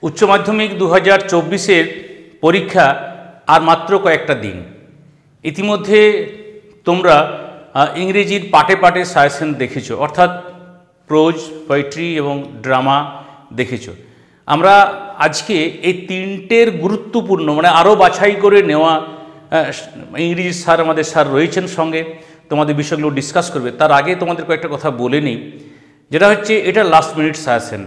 উচ্চ মাধ্যমিক 2024-এর পরীক্ষা আর মাত্র কয়েকটা দিন। ইতিমধ্যে তোমরা ইংরেজির পাটে পাটে সাজেশন দেখেছো, অর্থাৎ প্রোজ, পোয়েট্রি এবং ড্রামা দেখেছো। আমরা আজকে এই তিনটের গুরুত্বপূর্ণ আরও বাছাই করে নেওয়া ইংরেজি স্যার, আমাদের স্যার রয়েছেন সঙ্গে, তোমাদের বিষয়গুলো ডিসকাস করবে। তার আগে তোমাদের কয়েকটা কথা বলে নিই, যেটা হচ্ছে এটা লাস্ট মিনিট সাজেশন।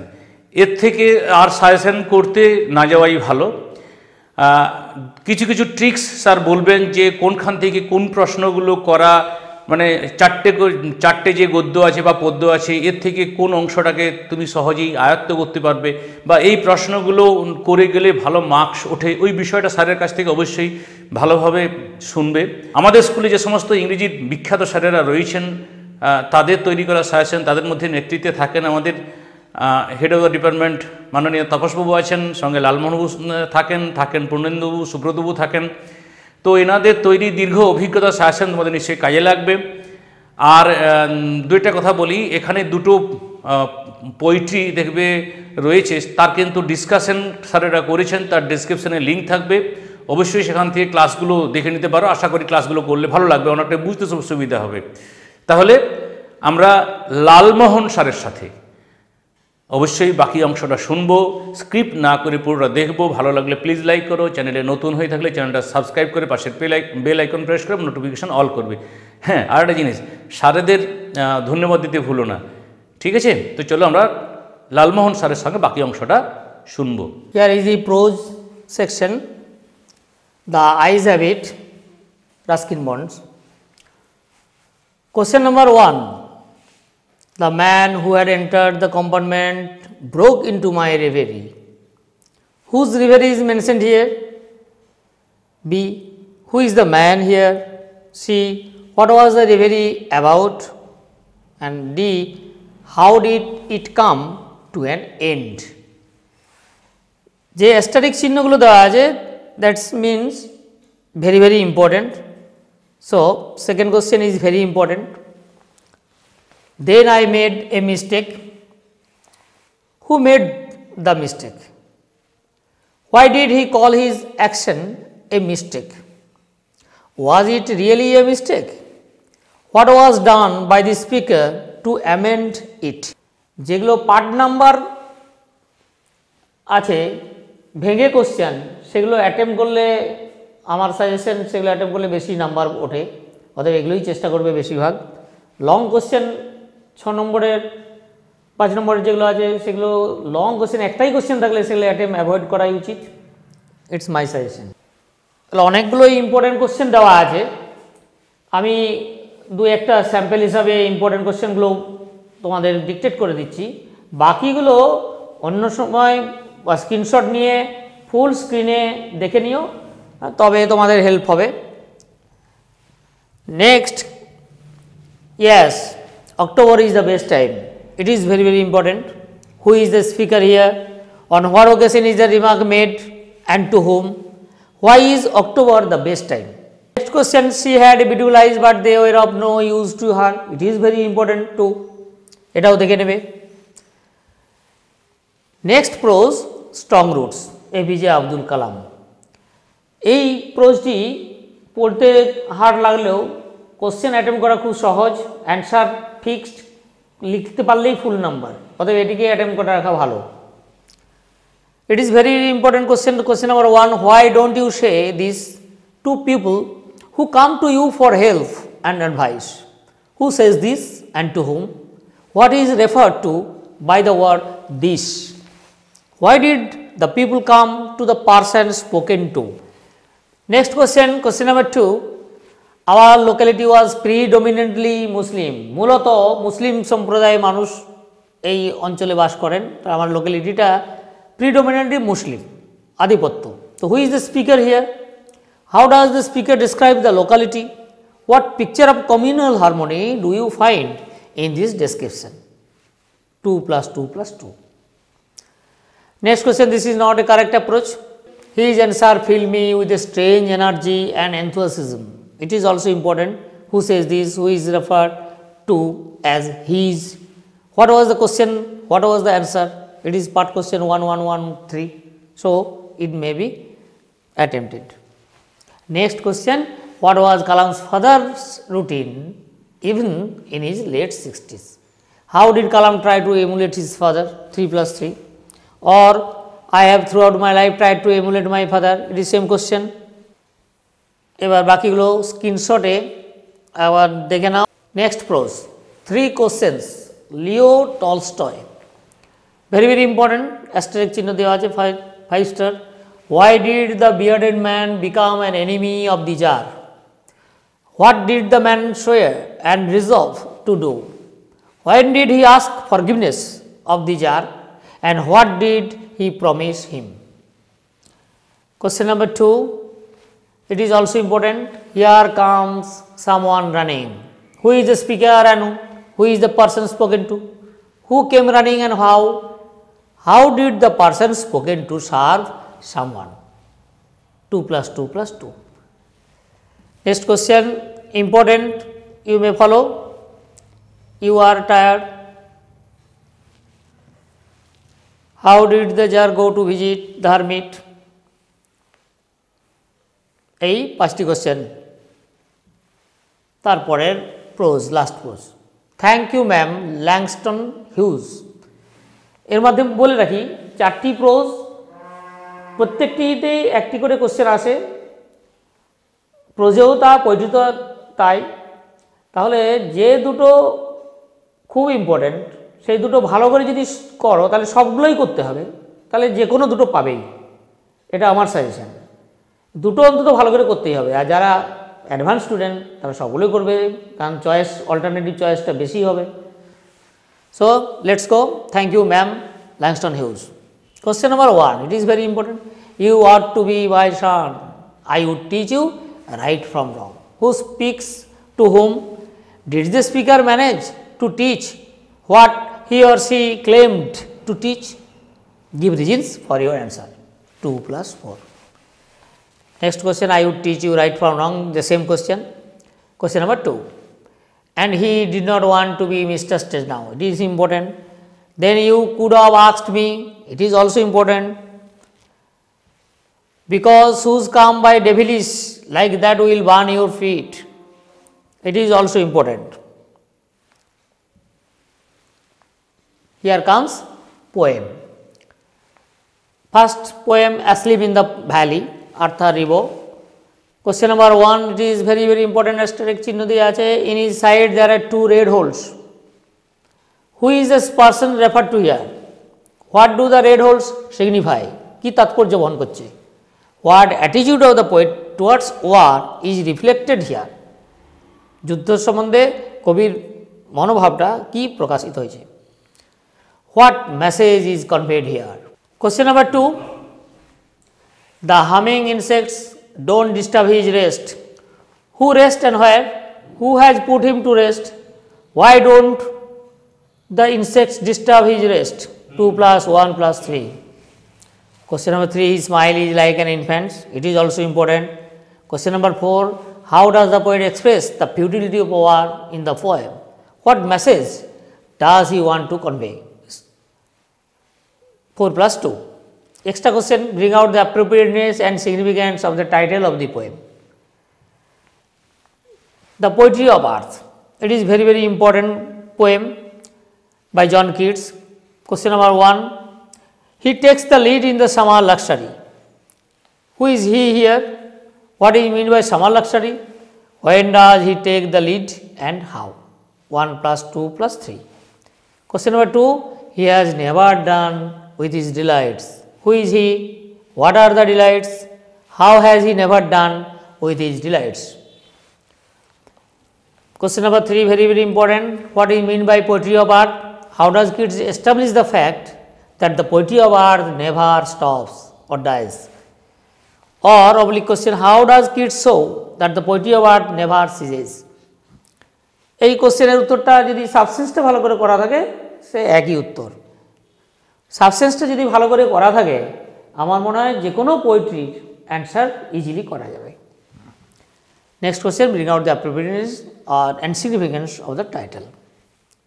এর থেকে আর সাজেশন করতে না যাওয়াই ভালো। কিছু কিছু ট্রিক্স স্যার বলবেন যে কোনখান থেকে কোন প্রশ্নগুলো করা, চারটে যে গদ্য আছে বা পদ্য আছে এর থেকে কোন অংশটাকে তুমি সহজেই আয়ত্ত করতে পারবে বা এই প্রশ্নগুলো করে গেলে ভালো মার্কস ওঠে, ওই বিষয়টা স্যারের কাছ থেকে অবশ্যই ভালোভাবে শুনবে। আমাদের স্কুলে যে সমস্ত ইংরেজির বিখ্যাত স্যারেরা রয়েছেন তাদের তৈরি করা সাজেশন, তাদের মধ্যে নেতৃত্বে থাকেন আমাদের হেড অফ দ্য ডিপার্টমেন্ট মাননীয় তাপসবাবু আছেন, সঙ্গে লালমোহনবাবু থাকেন পূর্ণেন্দুবাবু, সুব্রতবাবু থাকেন। তো এনাদের তৈরি দীর্ঘ অভিজ্ঞতা সাজেশন তোমাদের নিশ্চয়ই কাজে লাগবে। আর দুইটা কথা বলি, এখানে দুটো পোয়েট্রি দেখবে রয়েছে, তার কিন্তু ডিসকাশন স্যারেরা করেছেন, তার ডেসক্রিপশনে লিঙ্ক থাকবে, অবশ্যই সেখান থেকে ক্লাসগুলো দেখে নিতে পারো। আশা করি ক্লাসগুলো করলে ভালো লাগবে, অনেকটা বুঝতে সুবিধা হবে। তাহলে আমরা লালমোহন স্যারের সাথে অবশ্যই বাকি অংশটা শুনবো, স্ক্রিপ্ট না করে পুরোটা দেখবো। ভালো লাগলে প্লিজ লাইক করো, চ্যানেলে নতুন হয়ে থাকলে চ্যানেলটা সাবস্ক্রাইব করে পাশের বেল আইকন প্রেস করে নোটিফিকেশান অল করবে। হ্যাঁ, আর একটা জিনিস, স্যারেদের ধন্যবাদ দিতে ভুলো না, ঠিক আছে? তো চলো আমরা লালমোহন স্যারের সঙ্গে বাকি অংশটা শুনবো। Here is the prose section. The eyes have it, Ruskin Bonds. Question number 1. The man who had entered the compartment broke into my reverie. Whose reverie is mentioned here? B. Who is the man here? C. What was the reverie about? And D. How did it come to an end? যে asterisk চিহ্নগুলো দেওয়া আছে, that's means very very important. So second question is very important. Then I made a mistake. Who made the mistake? Why did he call his action a mistake? Was it really a mistake? What was done by the speaker to amend it? যেগুলো part number আছে ভেঙে question, সেগুলো attempt করলে, আমার suggestion সেগুলো attempt করলে বেশি number ওঠে, অতএব এগুলোই চেষ্টা করবে বেশিরভাগ। লং কোশ্চেন 6 নম্বরের 5 নম্বরের যেগুলো আছে সেগুলো লং কোশ্চেন, একটাই কোশ্চেন থাকলে সেগুলো অ্যাটেম্প অ্যাভয়েড করাই উচিত। It's my suggestion. তাহলে অনেকগুলোই ইম্পর্টেন্ট কোশ্চেন দেওয়া আছে, আমি একটা স্যাম্পল হিসাবে ইম্পর্টেন্ট কোশ্চেনগুলো তোমাদের ডিকটেট করে দিচ্ছি, বাকিগুলো অন্য সময় বা স্ক্রিনশট নিয়ে ফুল স্ক্রিনে দেখে নিও, তবে তোমাদের হেল্প হবে। Next, yes, October is the best time. It is very very important. Who is the speaker here? On what occasion is the remark made and to whom? Why is October the best time? Next question, she had beautiful eyes but they were of no use to her. It is very important too. এটাও দেখে নেবে। Next prose, strong roots, APJ Abdul Kalam. এই প্রোজটি পড়তে hard লাগলেও question attempt করা খুব সহজ, অ্যান্সার ফিক্সড, লিখতে পারলেই ফুল নাম্বার, অতএব এটিকে অ্যাটেম্প করে রাখা ভালো। It is very important question. Question number 1, why don't you say this to people who come to you for help and advice? Who says this and to whom? What is referred to by the word this? Why did the people come to the person spoken to? Next question, question number 2, our locality was predominantly Muslim. মূলত মুসলিম সম্প্রদায়ের মানুষ এই অঞ্চলে বাস করেন, তো আমার লোকালিটিটা predominantly Muslim, আধিপত্য। তো who is the speaker here? How does the speaker describe the locality? What picture of communal harmony do you find in this description? 2 + 2 + 2. Next question, this is not a correct approach. His answer filled me with a strange energy and enthusiasm. It is also important. Who says this? Who is referred to as his? What was the question? What was the answer? It is part question 1113. So, it may be attempted. Next question, what was Kalam's father's routine even in his late 60s? How did Kalam try to emulate his father? 3 plus 3. Or I have throughout my life tried to emulate my father. It is same question. এবার বাকিগুলো স্ক্রিনশটে আবার দেখে নাও। Next prose 3 questions Leo Tolstoy, very very important, asterisk চিহ্ন দেওয়া আছে 5 star. Why did the bearded man become an enemy of the Tsar? What did the man swear and resolve to do? When did he ask forgiveness of the Tsar and what did he promise him? Question number 2, it is also important. Here comes someone running. Who is the speaker and who is the person spoken to? Who came running and how? How did the person spoken to serve someone? 2 plus 2 plus 2. Next question, important, you may follow. You are tired. How did the Tsar go to visit the hermit? এই 5টি question. তারপরের prose, last prose, thank you ma'am Langston Hughes. এর মাধ্যমে বলে রাখি 4টি pros, প্রত্যেকটিতেই একটি করে কোশ্চেন আসে, প্রোজেও তা, পোয়েট্রিতেও তাই। তাহলে যে দুটো খুব ইম্পর্টেন্ট সেই দুটো ভালো করে যদি করো তাহলে সবগুলোই করতে হবে, তাহলে যে কোনো দুটো পাবেই, এটা আমার সাজেশন। দুটো অন্তত ভালো করে করতেই হবে, আর যারা অ্যাডভান্স স্টুডেন্ট তারা সবগুলোই করবে, কারণ চয়েস, অল্টারনেটিভ চয়েসটা বেশি হবে। So let's go, thank you ma'am Langston Hughes. Question number 1, it is very important. You ought to be my son. I would teach you right from wrong. Who speaks to whom? Did the speaker manage to teach what he or she claimed to teach? Give reasons for your answer. 2 plus 4. Next question, I would teach you right from wrong, the same question. Question number 2. And he did not want to be mistrusted now. It is important. Then you could have asked me. It is also important. Because shoes come by devilish like that will burn your feet. It is also important. Here comes poem. First poem, Asleep in the Valley, Arthur Rimbaud. Question number 1, it is very very important, asterisk চিহ্ন দিয়ে আছে। In his side there are 2 red holes. Who is this person referred to here? What do the red holes signify? কি তাৎপর্য বহন করছে? What attitude of the poet towards war is reflected here? যুদ্ধ সম্বন্ধে কবির মনোভাবটা কি প্রকাশিত হয়েছে? What message is conveyed here? Question number 2, the humming insects don't disturb his rest. Who rest and where? Who has put him to rest? Why don't the insects disturb his rest? 2 plus 1 plus 3. Question number 3, his smile is like an infant's. It is also important. Question number 4, how does the poet express the futility of war in the poem? What message does he want to convey? 4 plus 2. Extra question, bring out the appropriateness and significance of the title of the poem. The Poetry of Earth. It is very very important poem by John Keats. Question number 1, he takes the lead in the summer luxury. Who is he here? What do you mean by summer luxury? When does he take the lead and how? 1 plus 2 plus 3. Question number 2, he has never done with his delights. Who is he? What are the delights? How has he never done with his delights? Question number 3, very very important. What do you mean by poetry of art? How does Keats establish the fact that the poetry of art never stops or dies? Or oblique question, how does Keats show that the poetry of art never ceases? এই কোশ্চেনের উত্তরটা যদি সাবসেন্সটা ভালো করে করা থাকে সে একই উত্তর। সাবসেন্সটা যদি ভালো করে করা থাকে আমার মনে হয় যে কোনো পোয়েট্রির অ্যান্সার ইজিলি করা যাবে। Next question, bring out the appropriateness and significance of the title.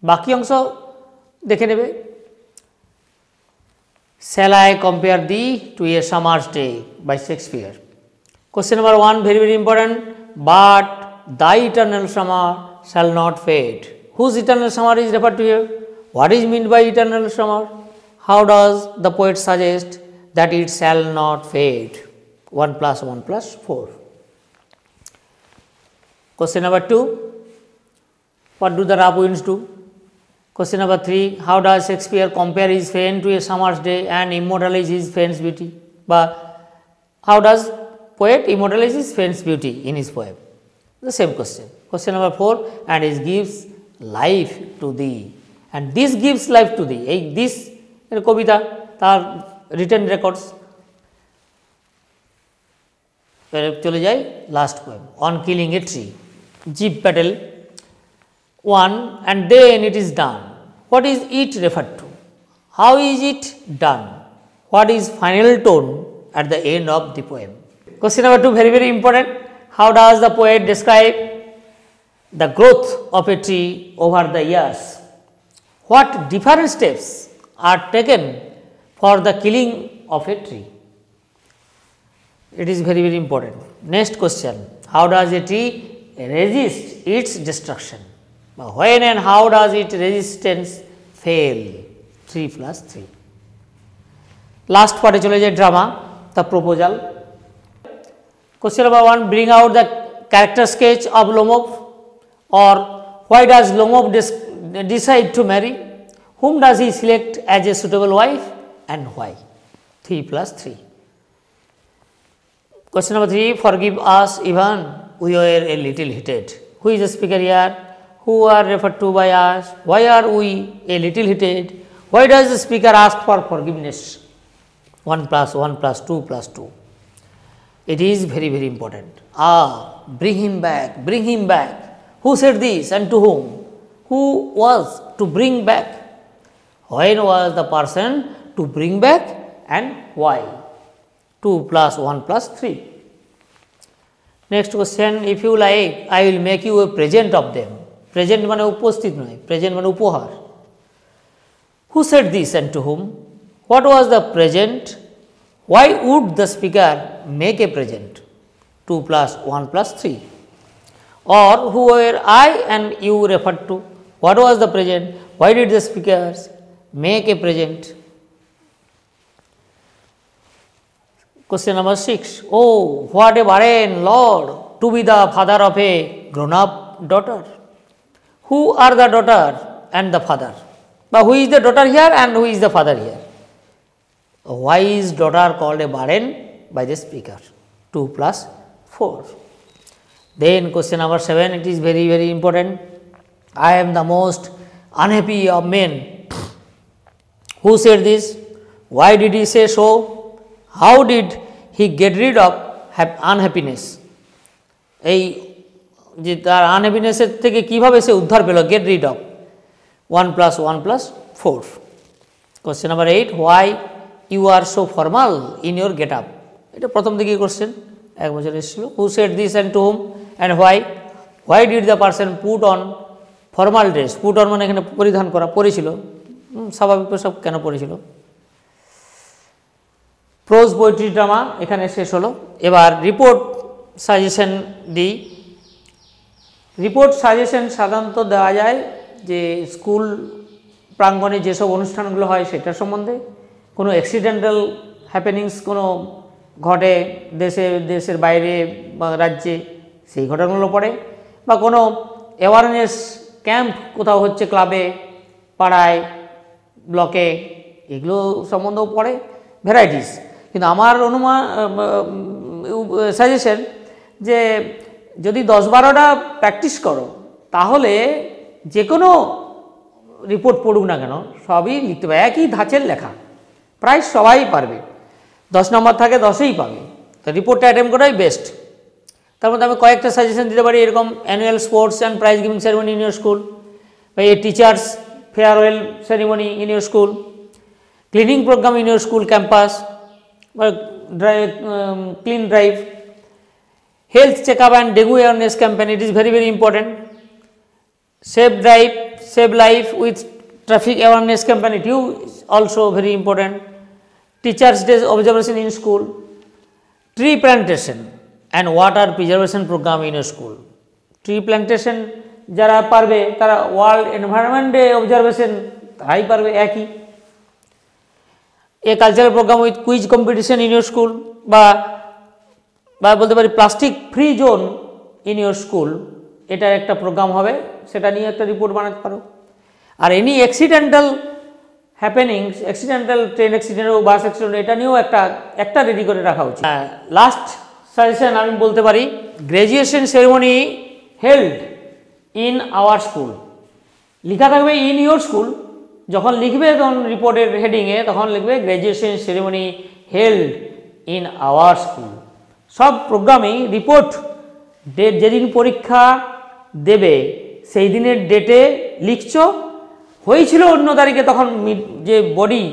বাকি অংশ দেখে নেবে। Shall I compare thee to a summer's day by Shakespeare? Question number 1, very very important. But thy eternal summer shall not fade. Whose eternal summer is referred to here? What is meant by eternal summer? How does the poet suggest that it shall not fade? 1 plus 1 plus 4. Question number 2. What do the rough winds do? Question number 3. How does Shakespeare compare his friend to a summer's day and immortalize his friend's beauty? But how does poet immortalize his friend's beauty in his poem? The same question. Question number 4. And it gives life to thee. And this gives life to thee. This kobita, tar written records. চলে যাই last poem on killing a tree Gieve Patel 1 and then it is done. What is it referred to? How is it done? What is final tone at the end of the poem? Question number 2, very very important. How does the poet describe the growth of a tree over the years? What different steps are taken for the killing of a tree? It is very very important. Next question. How does a tree resist its destruction? When and how does its resistance fail? 3 plus 3. Last part চলে যায় drama, the proposal. Question number 1. Bring out the character sketch of Lomov, or why does Lomov decide to marry? Whom does he select as a suitable wife and why? 3 plus 3. Question number 3. Forgive us, Ivan, we were a little heated. Who is the speaker here? Who are referred to by us? Why are we a little heated? Why does the speaker ask for forgiveness? 1 plus 1 plus 2 plus 2. It is very very important. Bring him back, bring him back. Who said this and to whom? Who was to bring back? When was the person to bring back and why? 2 plus 1 plus 3. Next question. If you like, I will make you a present of them. Present মানে উপস্থিত নয়, present মানে উপহার. Who said this and to whom? What was the present? Why would the speaker make a present? 2 plus 1 plus 3. Or who were I and you referred to? What was the present? Why did the speakers make a present? Question number 6. Oh, what a barren Lord to be the father of a grown up daughter. Who are the daughter and the father? But who is the daughter here and who is the father here? Why is daughter called a barren? By the speaker. 2 plus 4. Then question number 7, it is very very important. I am the most unhappy of men. Who said this? Why did he say so? How did he get rid of unhappiness? এই যে তার আনহ্যাপিনেসের থেকে কীভাবে সে উদ্ধার পেল? Get rid of 1 plus 1 plus 4. Question number 8. Why you are so formal in your get up? এটা প্রথম দিকে কোশ্চেন, এক বছর এসেছিল. Who said this and to whom and why? Why did the person put on formal dress? Put on মানে এখানে পরিধান করা, পরেছিল, স্বাভাবিক পোশাক কেন পরেছিল? প্রোজ পোয়েট্রি ড্রামা এখানে শেষ হলো. এবার রিপোর্ট সাজেশন দিই. রিপোর্ট সাজেশন সাধারণত দেওয়া যায় যে স্কুল প্রাঙ্গণে যেসব অনুষ্ঠানগুলো হয় সেটার সম্বন্ধে, কোনো অ্যাক্সিডেন্টাল হ্যাপেনিংস কোনো ঘটে দেশের বাইরে বা রাজ্যে, সেই ঘটনাগুলো পড়ে, বা কোনো অ্যাওয়ারনেস ক্যাম্প কোথাও হচ্ছে ক্লাবে, পাড়ায়, ব্লকে, এগুলো সম্বন্ধেও পড়ে, ভ্যারাইটিস. কিন্তু আমার সাজেশন যে যদি 10-12টা প্র্যাকটিস করো তাহলে যে কোনো রিপোর্ট পড়ুক না কেন সবই লিখতে পারে, একই ধাঁচের লেখা, প্রায় সবাই পারবে. 10 নম্বর থাকে 10ই পাবে. তো রিপোর্টটা অ্যাটেম্প করাই বেস্ট. তার মধ্যে আমি কয়েকটা সাজেশন দিতে পারি, এরকম annual sports and prize giving ceremony in your school, বা a teachers farewell ceremony in your school, cleaning programme in your school campus, বা clean drive, health checkup and dengue awareness campaign. It is very very important. Safe drive, save life with traffic awareness campaign. It is also very important. Teachers day observation in school, tree plantation and water preservation programme in school. Tree plantation যারা পারবে তারা world environment day observation তারাই পারবে একই। A cultural programme with quiz competition in your school, বা বলতে পারি plastic free zone in your school, এটার একটা প্রোগ্রাম হবে, সেটা নিয়ে একটা রিপোর্ট বানাতে পারো। আর any accidental happenings, accidental train accident ও বাস অ্যাক্সিডেন্ট, এটা নিয়েও একটা রেডি করে রাখা উচিত। লাস্ট সাজেশন আমি বলতে পারি, graduation ceremony held in our school. লেখা থাকবে ইন ইউর স্কুল, যখন লিখবে তখন রিপোর্টের হেডিংয়ে তখন লিখবে graduation ceremony held in our school. সব প্রোগ্রামেই রিপোর্ট ডেট, যেদিন পরীক্ষা দেবে সেই দিনের ডেটে লিখছো, হয়েছিল অন্য তারিখে তখন যে বডি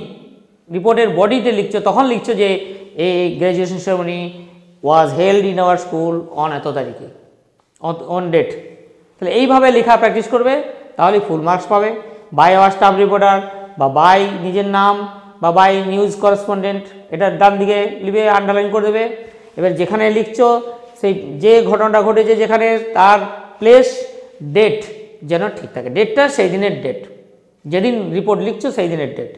রিপোর্টের বডিতে লিখছো তখন লিখছো যে এই graduation ceremony was held in our school on এত তারিখে, অন ডেট। তাহলে এইভাবে লেখা প্র্যাকটিস করবে, তাহলে ফুল মার্কস পাবে। বাই আওয়ার স্টাফ রিপোর্টার, বা বাই নিজের নাম, বা বাই নিউজ করেসপন্ডেন্ট, এটা ডান দিকে লিখবে, আন্ডারলাইন করে দেবে। এবার যেখানে লিখছো সেই যে ঘটনাটা ঘটেছে যেখানে, তার প্লেস, ডেট যেন ঠিক থাকে, ডেটটা সেই দিনের ডেট, যেদিন রিপোর্ট লিখছো সেই দিনের ডেট।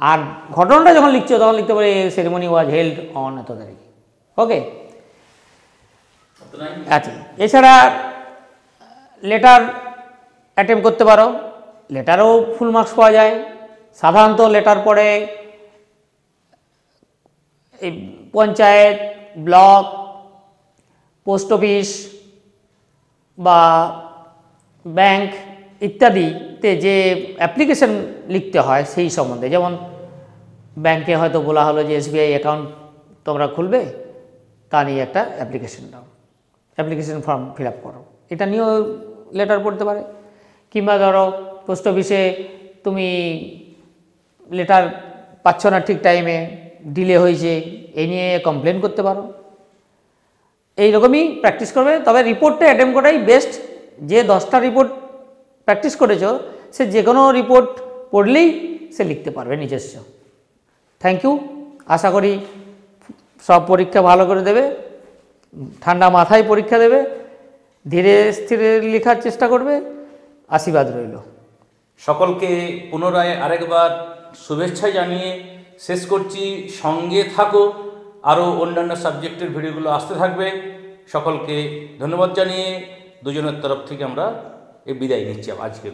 আর ঘটনাটা যখন লিখছো তখন লিখতে পারে সেরেমনি ওয়াজ হেল্ড অন এত তারিখে। ওকে, আচ্ছা। এছাড়া লেটার অ্যাটেম্প করতে পারো, লেটারও ফুল মার্কস পাওয়া যায়। সাধারণত লেটার পড়ে এই পঞ্চায়েত, ব্লক, পোস্ট অফিস বা ব্যাংক ইত্যাদিতে যে অ্যাপ্লিকেশন লিখতে হয় সেই সম্বন্ধে, যেমন ব্যাংকে হয়তো বলা হলো যে এসবিআই অ্যাকাউন্ট তোমরা খুলবে, তা নিয়ে একটা অ্যাপ্লিকেশন দাও, অ্যাপ্লিকেশন ফর্ম ফিল আপ করো, এটা নিয়েও লেটার পড়তে পারে। কিংবা ধরো পোস্ট অফিসে তুমি লেটার পাচ্ছ না ঠিক টাইমে, ডিলে হয়েছে, এই নিয়ে কমপ্লেন করতে পারো। এইরকমই প্র্যাকটিস করবে। তবে রিপোর্টটা অ্যাটেম্প করাই বেস্ট। যে 10টা রিপোর্ট প্র্যাকটিস করেছো সে যে কোনো রিপোর্ট পড়লেই সে লিখতে পারবে নিজস্ব। Thank you. আশা করি সব পরীক্ষা ভালো করে দেবে, ঠান্ডা মাথায় পরীক্ষা দেবে, ধীরে স্থিরে লেখার চেষ্টা করবে। আশীর্বাদ রইল। সকলকে পুনরায় আরেকবার শুভেচ্ছা জানিয়ে শেষ করছি। সঙ্গে থাকো, আরও অন্যান্য সাবজেক্টের ভিডিওগুলো আসতে থাকবে। সকলকে ধন্যবাদ জানিয়ে দুজনের তরফ থেকে আমরা বিদায় নিচ্ছি আজকে।